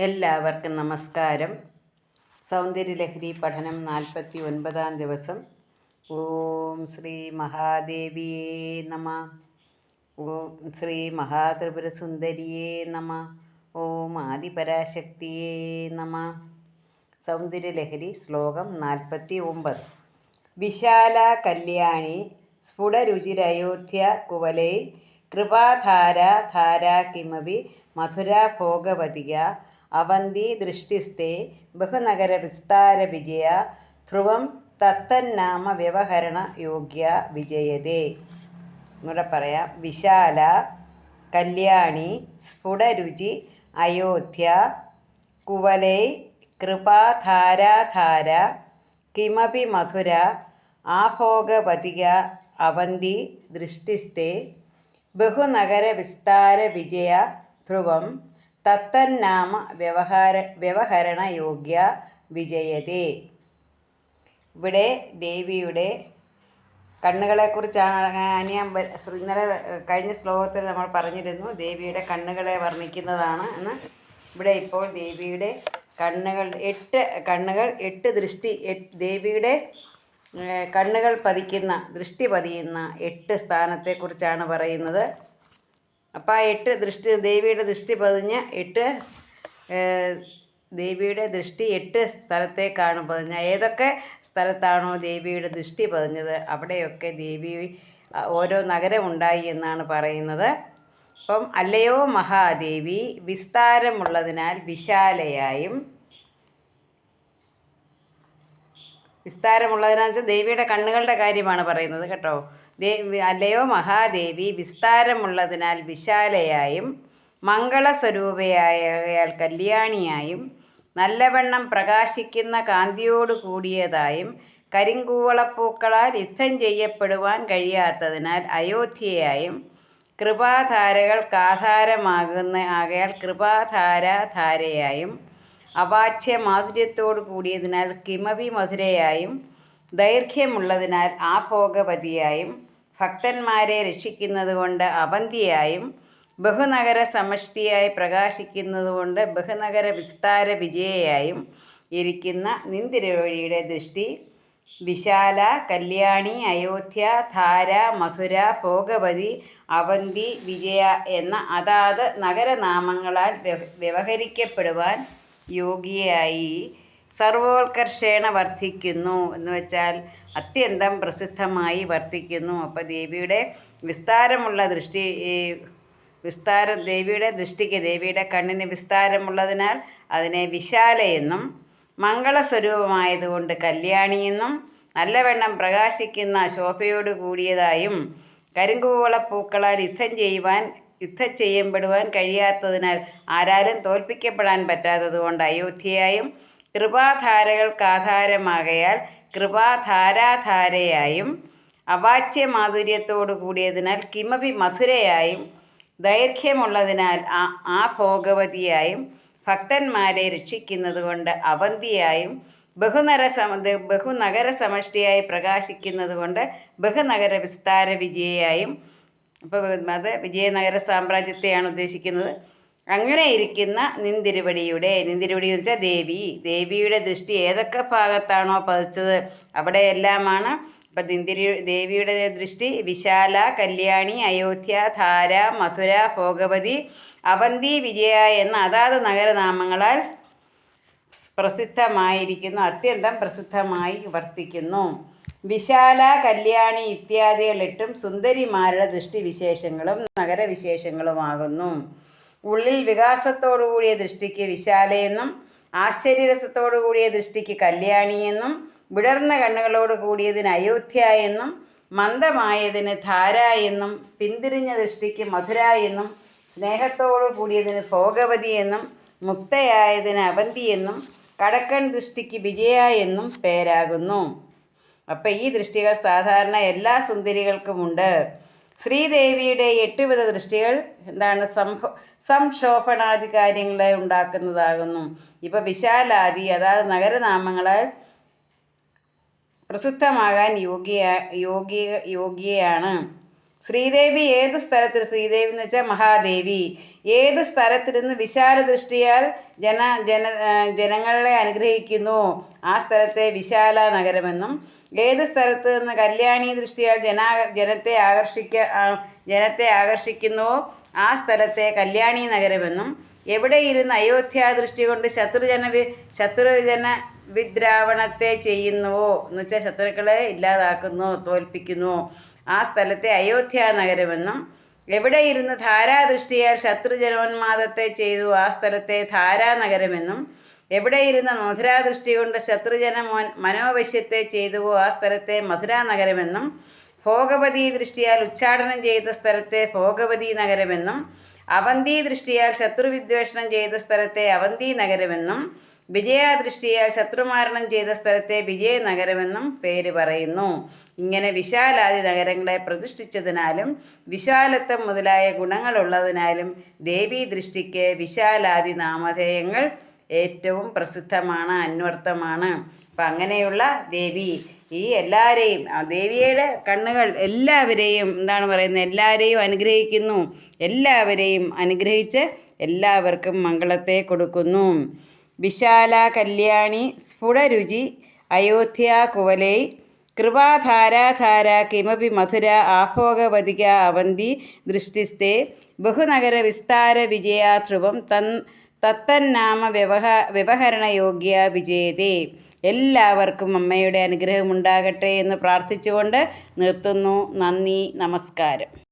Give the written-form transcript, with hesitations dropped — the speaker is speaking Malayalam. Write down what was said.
എല്ലാവർക്കും നമസ്കാരം. സൗന്ദര്യലഹരി പഠനം 49-ാം ദിവസം. ഓം ശ്രീ മഹാദേവിയേ നമ. ഓം ശ്രീ മഹാത്രിപുരസുന്ദരിയേ നമ. ഓം ആദിപരാശക്തിയേ നമ. സൗന്ദര്യലഹരി ശ്ലോകം 49. വിശാല കല്യാണി സ്ഫുടരുചിരയോധ്യ കുവലൈ കൃപാധാരാ ധാരാ കിമപി മധുരാ ഭോഗവതിക അവന്തി ദൃഷ്ടിസ്തേ ബഹുനഗര വിസ്താര വിജയ ധ്രുവം തത്തന്നാമ വ്യവഹരണ യോഗ്യ വിജയതേ. എന്നൂടെ പറയാം. വിശാല കല്യാണി സ്ഫുടരുചി അയോധ്യ കുവലൈ കൃപാധാരാധാര കിമപി മധുര ആഭോഗവതിക അവന്തി ദൃഷ്ടിസ്തേ ബഹുനഗര വിസ്താര വിജയ ധ്രുവം തത്തന്നാമ വ്യവഹരണ യോഗ്യ വിജയതേ. ഇവിടെ ദേവിയുടെ കണ്ണുകളെക്കുറിച്ചാണ് ഇന്നലെ കഴിഞ്ഞ ശ്ലോകത്തിൽ നമ്മൾ പറഞ്ഞിരുന്നു. ദേവിയുടെ കണ്ണുകളെ വർണ്ണിക്കുന്നതാണ് എന്ന്. ഇവിടെ ഇപ്പോൾ ദേവിയുടെ കണ്ണുകൾ 8 ദൃഷ്ടി, ദേവിയുടെ കണ്ണുകൾ ദൃഷ്ടി പതിയുന്ന 8 സ്ഥാനത്തെക്കുറിച്ചാണ് പറയുന്നത്. അപ്പോൾ ആ 8 ദൃഷ്ടി, ദേവിയുടെ ദൃഷ്ടി പതിഞ്ഞ 8 ദേവിയുടെ ദൃഷ്ടി 8 സ്ഥലത്തേക്കാണ് പതിഞ്ഞ. ഏതൊക്കെ സ്ഥലത്താണോ ദേവിയുടെ ദൃഷ്ടി പതിഞ്ഞത് അവിടെയൊക്കെ ദേവി ഓരോ നഗരമുണ്ടായി എന്നാണ് പറയുന്നത്. അപ്പം അല്ലയോ മഹാദേവി, വിസ്താരമുള്ളതിനാൽ വിശാലയായും, വിസ്താരമുള്ളതിനാൽ വെച്ചാൽ ദേവിയുടെ കണ്ണുകളുടെ കാര്യമാണ് പറയുന്നത് കേട്ടോ. അല്ലയോ മഹാദേവി, വിസ്താരമുള്ളതിനാൽ വിശാലയായും മംഗളസ്വരൂപയായ കല്യാണിയായും നല്ലവണ്ണം പ്രകാശിക്കുന്ന കാന്തിയോടു കൂടിയതായും കരിങ്കൂവളപ്പൂക്കളാൽ യുദ്ധം ചെയ്യപ്പെടുവാൻ കഴിയാത്തതിനാൽ അയോധ്യയായും ആകയാൽ കൃപാധാരാധാരയായും അവാച്യ മാധുര്യത്തോടു കൂടിയതിനാൽ കിമപി മധുരയായും ദൈർഘ്യമുള്ളതിനാൽ ആഭോഗവതിയായും ഭക്തന്മാരെ രക്ഷിക്കുന്നതുകൊണ്ട് അവന്തിയായും ബഹുനഗര സമഷ്ടിയായി പ്രകാശിക്കുന്നതുകൊണ്ട് ബഹുനഗര വിസ്താര വിജയയായും ഇരിക്കുന്ന നിന്തിരുവഴിയുടെ ദൃഷ്ടി വിശാല കല്യാണി അയോധ്യ ധാര മധുര ഭോഗവതി അവന്തി വിജയ എന്ന അതാത് നഗരനാമങ്ങളാൽ വ്യവഹരിക്കപ്പെടുവാൻ യോഗ്യയായി സർവോത്കർഷേണ വർദ്ധിക്കുന്നു എന്ന് വെച്ചാൽ അത്യന്തം പ്രസിദ്ധമായി വർദ്ധിക്കുന്നു. അപ്പോൾ ദേവിയുടെ വിസ്താരമുള്ള ദൃഷ്ടി, ദേവിയുടെ കണ്ണിന് വിസ്താരമുള്ളതിനാൽ അതിനെ വിശാലയെന്നും മംഗളസ്വരൂപമായതുകൊണ്ട് കല്യാണിയെന്നും നല്ലവണ്ണം പ്രകാശിക്കുന്ന ശോഭയോടു കൂടിയതായും കരിങ്കൂവളപ്പൂക്കളാൽ യുദ്ധം ചെയ്യപ്പെടുവാൻ കഴിയാത്തതിനാൽ ആരാലും തോൽപ്പിക്കപ്പെടാൻ പറ്റാത്തതുകൊണ്ട് അയോധ്യയായും കൃപാധാരകൾക്കാധാരമാകയാൽ കൃപാധാരാധാരയായും അവാച്യ മാധുര്യത്തോടു കൂടിയതിനാൽ കിമപി മധുരയായും ദൈർഘ്യമുള്ളതിനാൽ ആഭോഗവതിയായും ഭക്തന്മാരെ രക്ഷിക്കുന്നതുകൊണ്ട് അവന്തിയായും ബഹുനഗര സമഷ്ടിയായി പ്രകാശിക്കുന്നതുകൊണ്ട് ബഹുനഗര വിസ്താര വിജയയായും, അപ്പോൾ അത് വിജയനഗര സാമ്രാജ്യത്തെയാണ് ഉദ്ദേശിക്കുന്നത്. അങ്ങനെ ഇരിക്കുന്ന നിന്തിരുവടിയുടെ എന്ന് വെച്ചാൽ ദേവിയുടെ ദൃഷ്ടി ഏതൊക്കെ ഭാഗത്താണോ പതിച്ചത് അവിടെയെല്ലാമാണ്. അപ്പം ദേവിയുടെ ദൃഷ്ടി വിശാല കല്യാണി അയോധ്യ ധാര മധുര ഭോഗവതി അവന്തി വിജയ എന്ന അതാത് നഗരനാമങ്ങളാൽ പ്രസിദ്ധമായിരിക്കുന്നു, അത്യന്തം പ്രസിദ്ധമായി വർത്തിക്കുന്നു. വിശാല കല്യാണി ഇത്യാദികൾ 8 സുന്ദരിമാരുടെ ദൃഷ്ടിവിശേഷങ്ങളും നഗരവിശേഷങ്ങളുമാകുന്നു. ഉള്ളിൽ വികാസത്തോടുകൂടിയ ദൃഷ്ടിക്ക് വിശാലയെന്നും ആശ്ചര്യരസത്തോടു കൂടിയ ദൃഷ്ടിക്ക് കല്യാണിയെന്നും വിടർന്ന കണ്ണുകളോട് കൂടിയതിന് അയോധ്യ എന്നും മന്ദമായതിന് ധാര എന്നും പിന്തിരിഞ്ഞ ദൃഷ്ടിക്ക് മധുര എന്നും സ്നേഹത്തോടു കൂടിയതിന് ഭോഗവതി എന്നും മുക്തയായതിന് അവന്തി എന്നും കടക്കൺ ദൃഷ്ടിക്ക് വിജയ എന്നും പേരാകുന്നു. അപ്പം ഈ ദൃഷ്ടികൾ സാധാരണ എല്ലാ സുന്ദരികൾക്കുമുണ്ട്. ശ്രീദേവിയുടെ 8 വിധ ദൃഷ്ടികൾ എന്താണ്? സംക്ഷോഭണാദി കാര്യങ്ങളെ ഉണ്ടാക്കുന്നതാകുന്നു. ഇപ്പം വിശാലാദി അതായത് നഗരനാമങ്ങളാൽ പ്രസിദ്ധമാകാൻ യോഗ്യയാണ്. ശ്രീദേവി ഏത് സ്ഥലത്തിൽ, ശ്രീദേവി എന്ന് വെച്ചാൽ മഹാദേവി, ഏത് സ്ഥലത്തിരുന്ന് വിശാല ദൃഷ്ടിയാൽ ജനങ്ങളെ അനുഗ്രഹിക്കുന്നു ആ സ്ഥലത്തെ വിശാല നഗരമെന്നും, ഏത് സ്ഥലത്ത് നിന്ന് കല്യാണി ദൃഷ്ടിയാൽ ജനത്തെ ആകർഷിക്കുന്നുവോ ആ സ്ഥലത്തെ കല്യാണി നഗരമെന്നും, എവിടെ ഇരുന്ന് അയോധ്യ ദൃഷ്ടി കൊണ്ട് ശത്രുജന വിദ്രാവണത്തെ ചെയ്യുന്നുവോ എന്ന് വെച്ചാൽ ശത്രുക്കളെ ഇല്ലാതാക്കുന്നു, തോൽപ്പിക്കുന്നു ആ സ്ഥലത്തെ അയോധ്യ നഗരമെന്നും, എവിടെ ഇരുന്ന് ധാരാദൃഷ്ടിയാൽ ശത്രുജനോന്മാദത്തെ ചെയ്തു ആ സ്ഥലത്തെ ധാരാനഗരമെന്നും, എവിടെ ഇരുന്ന് മധുരാദൃഷ്ടി കൊണ്ട് മനോവശ്യത്തെ ചെയ്തുവോ ആ സ്ഥലത്തെ മധുരാനഗരമെന്നും, ഭോഗവതി ദൃഷ്ടിയാൽ ഉച്ചാടനം ചെയ്ത സ്ഥലത്തെ ഭോഗവതി നഗരമെന്നും, അവന്തി ദൃഷ്ടിയാൽ ശത്രുവിദ്വേഷണം ചെയ്ത സ്ഥലത്തെ അവന്തി നഗരമെന്നും, വിജയാദൃഷ്ടിയാൽ ശത്രുമാരണം ചെയ്ത സ്ഥലത്തെ വിജയനഗരമെന്നും പേര് പറയുന്നു. ഇങ്ങനെ വിശാലാദി നഗരങ്ങളെ പ്രതിഷ്ഠിച്ചതിനാലും വിശാലത്വം മുതലായ ഗുണങ്ങളുള്ളതിനാലും ദേവീ ദൃഷ്ടിക്ക് വിശാലാദി നാമധേയങ്ങൾ ഏറ്റവും പ്രസിദ്ധമാണ്, അന്വർത്ഥമാണ്. അപ്പം അങ്ങനെയുള്ള ദേവി ഈ എല്ലാവരെയും, ദേവിയുടെ കണ്ണുകൾ എല്ലാവരെയും എന്താണ് പറയുന്നത്, എല്ലാവരെയും അനുഗ്രഹിക്കുന്നു, എല്ലാവരെയും അനുഗ്രഹിച്ച് എല്ലാവർക്കും മംഗളത്തെ കൊടുക്കുന്നു. വിശാല കല്യാണി സ്ഫുടരുചി അയോധ്യ കുവലൈ കൃപാധാരാധാര കിമപി മധുര ആഭോഗവതിക അവന്തി ദൃഷ്ടിസ്തേ ബഹുനഗര വിസ്താര വിജയ ധ്രുവം തത്തന്നാമ വ്യവഹരണയോഗ്യ വിജയതേ. എല്ലാവർക്കും അമ്മയുടെ അനുഗ്രഹം ഉണ്ടാകട്ടെ എന്ന് പ്രാർത്ഥിച്ചുകൊണ്ട് നിർത്തുന്നു. നന്ദി, നമസ്കാരം.